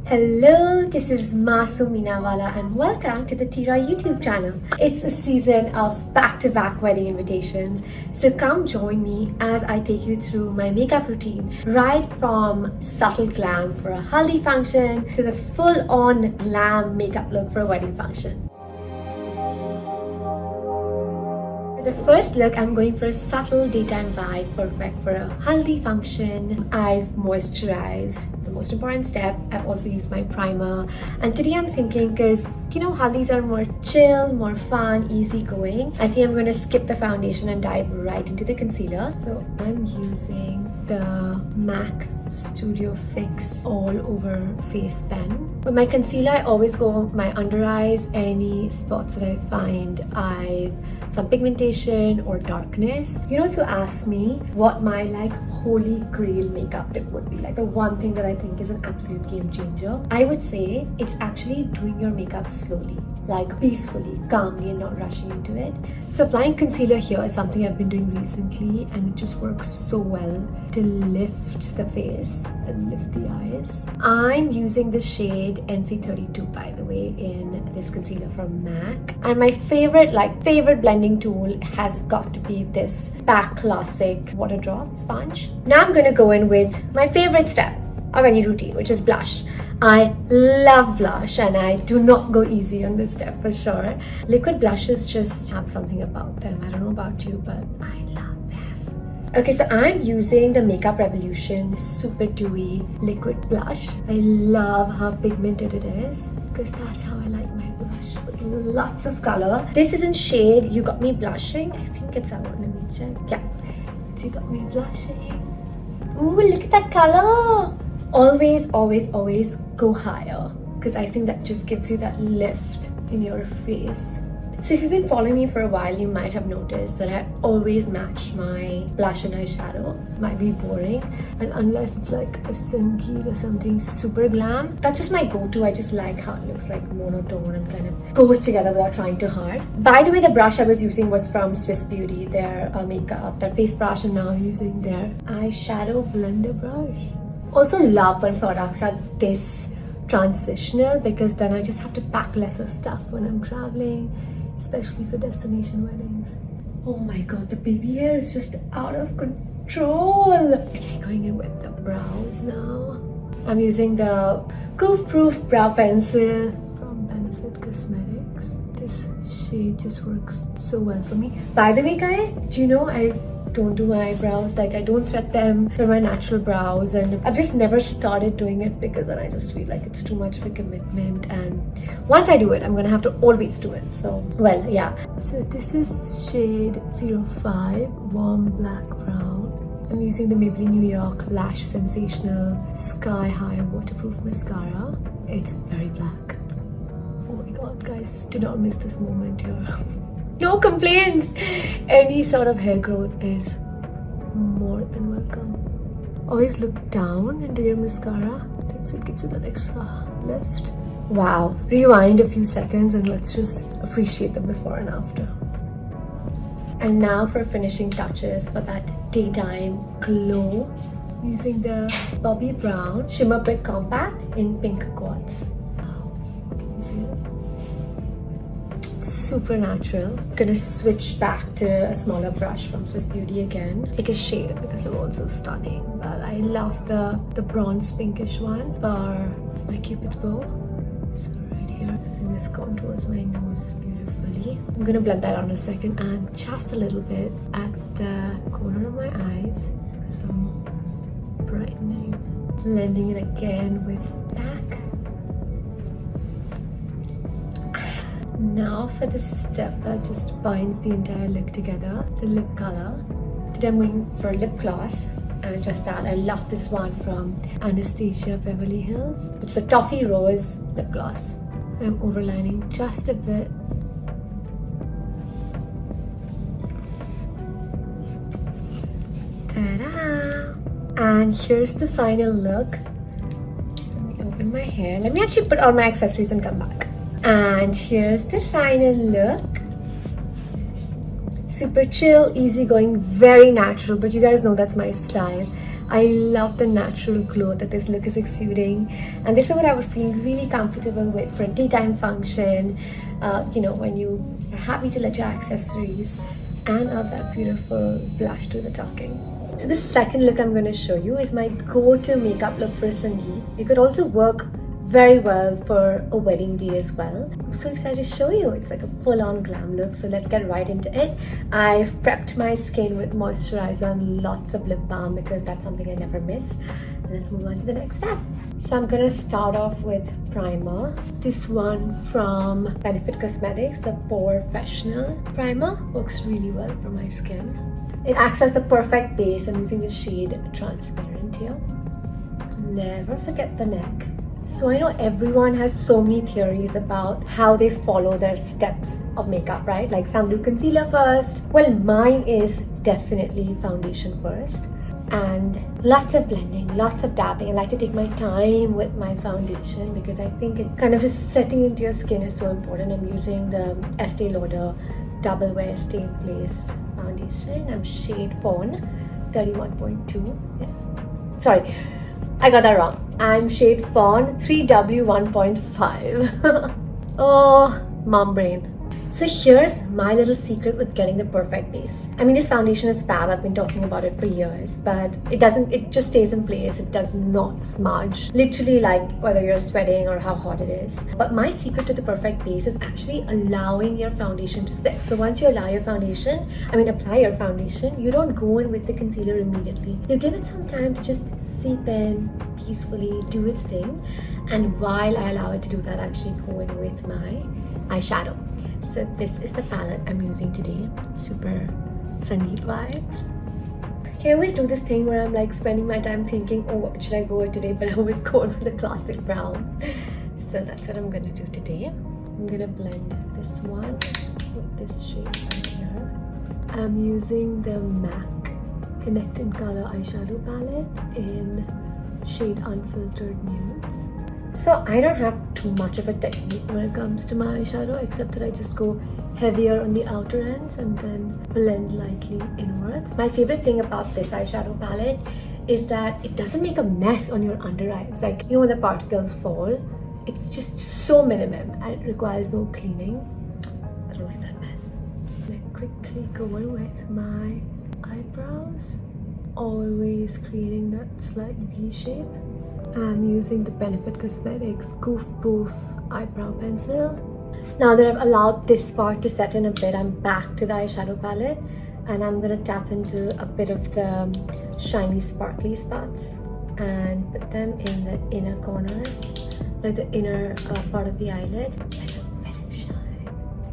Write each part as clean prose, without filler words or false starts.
Hello, this is Masoom and welcome to the Tira YouTube channel. It's a season of back-to-back wedding invitations, so come join me as I take you through my makeup routine, right from subtle glam for a haldi function to the full-on glam makeup look for a wedding function. For the first look, I'm going for a subtle daytime vibe, perfect for a haldi function. I've moisturized, the most important step. I've also used my primer, and today I'm thinking, because you know haldis are more chill, more fun, easy going, I think I'm going to skip the foundation and dive right into the concealer. So I'm using the MAC Studio Fix all over face pen. With my concealer, I always go my under eyes, any spots that I find I've some pigmentation or darkness. You know, if you ask me what my holy grail makeup tip would be, the one thing that I think is an absolute game changer, I would say it's actually doing your makeup slowly, peacefully, calmly, and not rushing into it. So applying concealer here is something I've been doing recently, and it just works so well to lift the face and lift the eyes. I'm using the shade NC32, by the way, in this concealer from MAC, and my favorite blending tool has got to be this MAC Classic water drop sponge. Now I'm gonna go in with my favorite step of any routine, which is blush. I love blush and I do not go easy on this step for sure. Liquid blushes just have something about them. I don't know about you, but I love them. Okay, so I'm using the Makeup Revolution Super Dewy Liquid Blush. I love how pigmented it is, because that's how I like my blush, with lots of color. This is in shade You Got Me Blushing. I think it's that one. Let me check. Yeah, it's You Got Me Blushing. Ooh, look at that color. Always go higher, because I think that just gives you that lift in your face. So if you've been following me for a while, you might have noticed that I always match my blush and eyeshadow. Might be boring, and unless it's like a Sangeet or something super glam, that's just my go-to. I just like how it looks monotone and kind of goes together without trying too hard. By the way, the brush I was using was from Tira Beauty, their makeup, their face brush, and now I'm using their eyeshadow blender brush. Also love when products are this transitional, because then I just have to pack lesser stuff when I'm traveling, especially for destination weddings. Oh my god, the baby hair is just out of control. Okay, going in with the brows now. I'm using the Goof Proof brow pencil from Benefit Cosmetics. This shade just works so well for me. By the way guys, do you know I don't do my eyebrows, I don't thread them. They're my natural brows, and I've just never started doing it because then I just feel like it's too much of a commitment, and once I do it, I'm gonna have to always do it. So, well, yeah. So this is shade 05 Warm Black Brown. I'm using the Maybelline New York Lash Sensational Sky High Waterproof Mascara. It's very black. Oh my god, guys, do not miss this moment here. No complaints! Any sort of hair growth is more than welcome. Always look down into your mascara. It gives you that extra lift. Wow. Rewind a few seconds and let's just appreciate the before and after. And now for finishing touches for that daytime glow, I'm using the Bobbi Brown Shimmer Brick Compact in Pink Quartz. Wow. Can you see it? Super natural. Gonna switch back to a smaller brush from Tira Beauty again. Pick a shade because they're also stunning. But I love the bronze pinkish one for my Cupid's bow. So right here, and this contours my nose beautifully. I'm gonna blend that out in a second, and just a little bit at the corner of my eyes for some brightening. Blending it again with MAC. Now for the step that just binds the entire look together, the lip color. Today I'm going for lip gloss, and just that, I love this one from Anastasia Beverly Hills. It's the Toffee Rose lip gloss. I'm overlining just a bit. Ta-da! And here's the final look. Let me open my hair. Let me actually put on my accessories and come back. And here's the final look. Super chill, easygoing, very natural, but you guys know that's my style. I love the natural glow that this look is exuding, And this is what I would feel really comfortable with for a daytime function, when you are happy to let your accessories and have that beautiful blush to the talking. So the second look I'm going to show you is my go-to makeup look for Sangeet. It could also work very well for a wedding day as well. I'm so excited to show you. It's like a full-on glam look, so let's get right into it. I've prepped my skin with moisturizer and lots of lip balm because that's something I never miss. Let's move on to the next step. So I'm gonna start off with primer. This one from Benefit Cosmetics, the Professional Primer. Works really well for my skin. It acts as the perfect base. I'm using the shade Transparent here. Never forget the neck. So I know everyone has so many theories about how they follow their steps of makeup, right? Like some do concealer first. Well, mine is definitely foundation first. And lots of blending, lots of dabbing. I like to take my time with my foundation because I think it kind of just setting into your skin is so important. I'm using the Estee Lauder Double Wear Stay in Place foundation. I'm shade Fawn 31.2. Yeah. Sorry, I got that wrong. I'm shade Fawn 3W 1.5. Oh, mom brain. So here's my little secret with getting the perfect base. I mean, this foundation is fab. I've been talking about it for years, but it just stays in place. It does not smudge. Literally, like whether you're sweating or how hot it is. But my secret to the perfect base is actually allowing your foundation to set. So once you apply your foundation, you don't go in with the concealer immediately. You give it some time to just seep in peacefully, do its thing. And while I allow it to do that, I actually go in with my eyeshadow. So this is the palette I'm using today. Super Sangeet vibes. I always do this thing where I'm like spending my time thinking, oh, what should I go with today? But I always go with the classic brown. So that's what I'm gonna do today. I'm gonna blend this one with this shade right here. I'm using the MAC Connect in Color eyeshadow palette in shade Unfiltered Nudes. So I don't have too much of a technique when it comes to my eyeshadow, except that I just go heavier on the outer ends and then blend lightly inwards. My favorite thing about this eyeshadow palette is that it doesn't make a mess on your under eyes. Like, when the particles fall, it's just so minimum and it requires no cleaning. I don't like that mess. I quickly go in with my eyebrows, always creating that slight V shape. I'm using the Benefit Cosmetics Goof Proof Eyebrow Pencil. Now that I've allowed this part to set in a bit, I'm back to the eyeshadow palette and I'm going to tap into a bit of the shiny sparkly spots and put them in the inner corners, like the inner part of the eyelid. Bit of shine.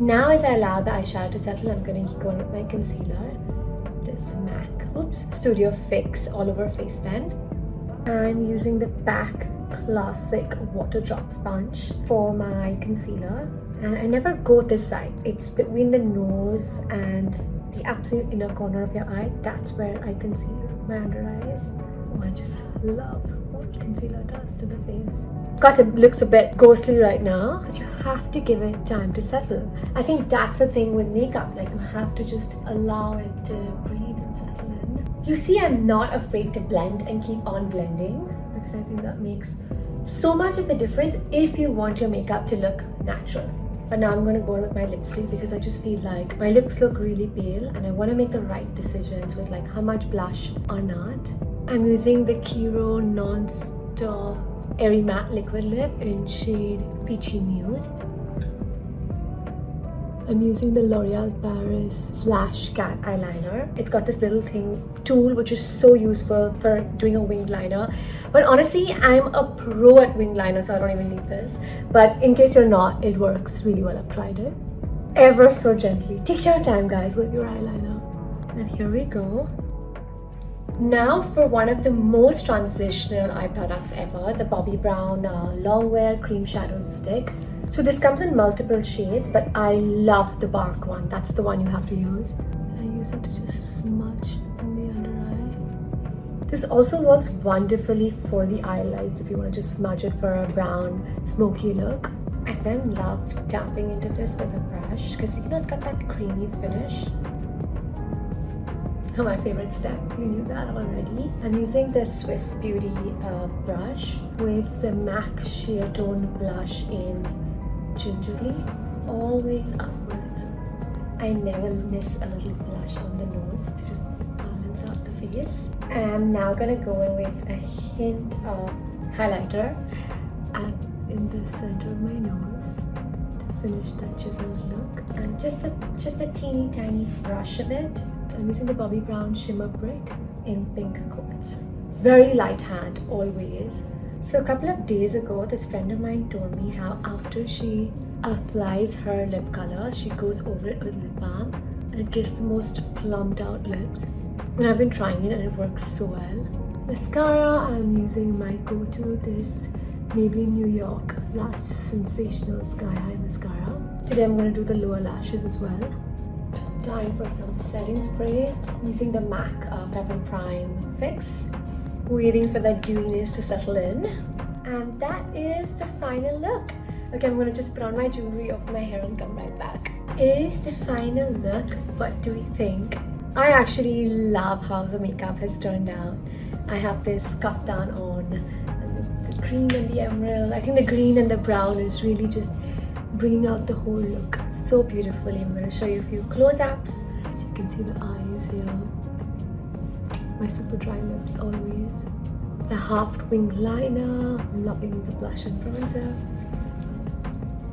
Now as I allow the eyeshadow to settle, I'm going to go in with my concealer. This MAC Studio Fix All Over Face Pen. I'm using the MAC Classic Water Drop Sponge for my concealer, and I never go this side. It's between the nose and the absolute inner corner of your eye. That's where I conceal my under eyes. Oh, I just love what concealer does to the face. Of course, it looks a bit ghostly right now, but you have to give it time to settle. I think that's the thing with makeup, like you have to just allow it to breathe and settle in. You see, I'm not afraid to blend and keep on blending because I think that makes so much of a difference if you want your makeup to look natural. But now I'm going to go in with my lipstick because I just feel like my lips look really pale and I want to make the right decisions with like how much blush or not. I'm using the Kiro Non-Stop Airy Matte Liquid Lip in shade Peachy Nude. I'm using the L'Oreal Paris Flash Cat Eyeliner. It's got this little tool which is so useful for doing a winged liner. But honestly, I'm a pro at winged liner, so I don't even need this. But in case you're not, it works really well. I've tried it. Ever so gently. Take your time, guys, with your eyeliner. And here we go. Now for one of the most transitional eye products ever, the Bobbi Brown Long Wear Cream Shadow Stick. So this comes in multiple shades, but I love the bark one. That's the one you have to use. And I use it to just smudge in the under eye. This also works wonderfully for the highlights if you want to just smudge it for a brown, smoky look. I then love tapping into this with a brush because it's got that creamy finish. my favorite step. You knew that already. I'm using the Swiss Beauty brush with the MAC Sheer Tone blush in Gingerly, always upwards. I never miss a little blush on the nose. It just balance out the face. I'm now gonna go in with a hint of highlighter in the center of my nose to finish that chiseled look, and just a teeny tiny brush of it. So I'm using the Bobbi Brown Shimmer Brick in pink coats. Very light hand always. So a couple of days ago, this friend of mine told me how after she applies her lip color, she goes over it with lip balm and it gives the most plumped out lips. And I've been trying it and it works so well. Mascara, I'm using my go-to, this Maybelline New York Lash Sensational Sky High Mascara. Today I'm going to do the lower lashes as well. Time for some setting spray using the MAC Prep and Prime Fix. Waiting for that dewiness to settle in. And that is the final look. Okay, I'm going to just put on my jewelry, open my hair and come right back. Is the final look. What do we think? I actually love how the makeup has turned out. I have this kaftan on, and the green and the emerald. I think the green and the brown is really just bringing out the whole look so beautifully. I'm going to show you a few close-ups so you can see the eyes here. My super dry lips always. The half wing liner. I'm loving the blush and bronzer.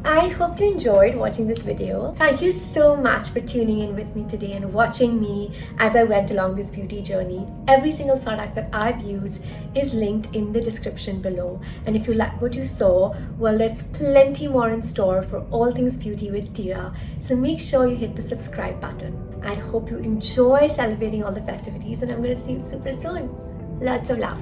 I hope you enjoyed watching this video. Thank you so much for tuning in with me today and watching me as I went along this beauty journey. Every single product that I've used is linked in the description below. And if you like what you saw, well, there's plenty more in store for all things beauty with Tira. So make sure you hit the subscribe button. I hope you enjoy celebrating all the festivities and I'm going to see you super soon. Lots of love.